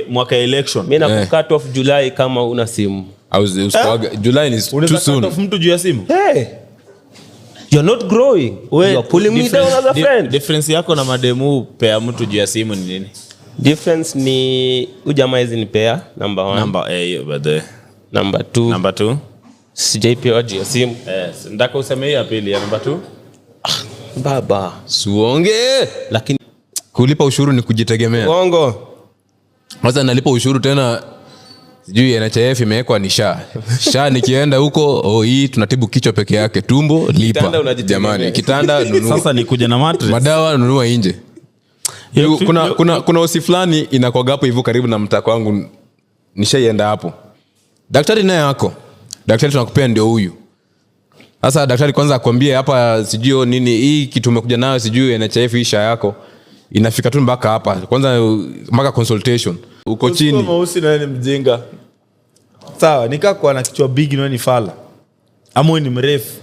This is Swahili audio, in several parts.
mwaka election. Mimi na cut off July kama una simu. July is too soon. Cut off mtu juu ya simu. Hey. You're not growing. You're pulling me down as a friend. Difference yako na mademu pea mtu juu ya simu ni nini? Difference ni ujamaa hizi ni pea number 1. Number 2. Sijaipewa juu ya simu. Ndaka useme hii ya pili ya number 2. Baba. Suonge. Lakini kulipa ushuru ni kujitegemea. Uongo. Sasa nalipa ushuru tena sijui NHIF imewekwa ni SHA nikienda huko hii tunatibu kichwa peke yake, tumbo lipa. Jamani kitanda nunua. Sasa ni kuja na mattress. Madawa nunua nje. Kuna hosi fulani inakuwa hapo hivyo karibu na mtaa wangu, nishaienda hapo. Daktari naye yako. Daktari tunakupea ndio huyu. Sasa daktari kwanza akwambie hapa sijui nini hii kitu umekuja nayo sijui NHIF hii SHA yako inafika tu mpaka hapa. Kwanza mpaka consultation. Uko chini. Uko mweusi na ni mjinga. Sawa, nikakuwa na kichwa big na ni fala. Ama ni mrefu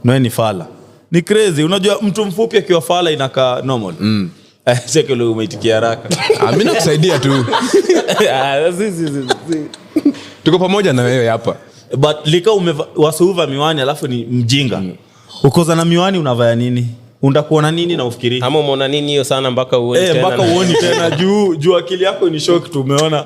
na ni fala. Ni crazy. Unajua mtu mfupi akiwa fala inakaa normal. Cheke leo umeitikia haraka. Mimi nakusaidia tu. Tuko pamoja na wewe hapa. But lika wasuva miwani alafu ni mjinga. Ukoza na miwani unavaa nini? Undakuona nini na ufikiri? Ama umeona nini hiyo sana mpaka uone tena? Mpaka uone tena juu akili yako ni shock tu umeona.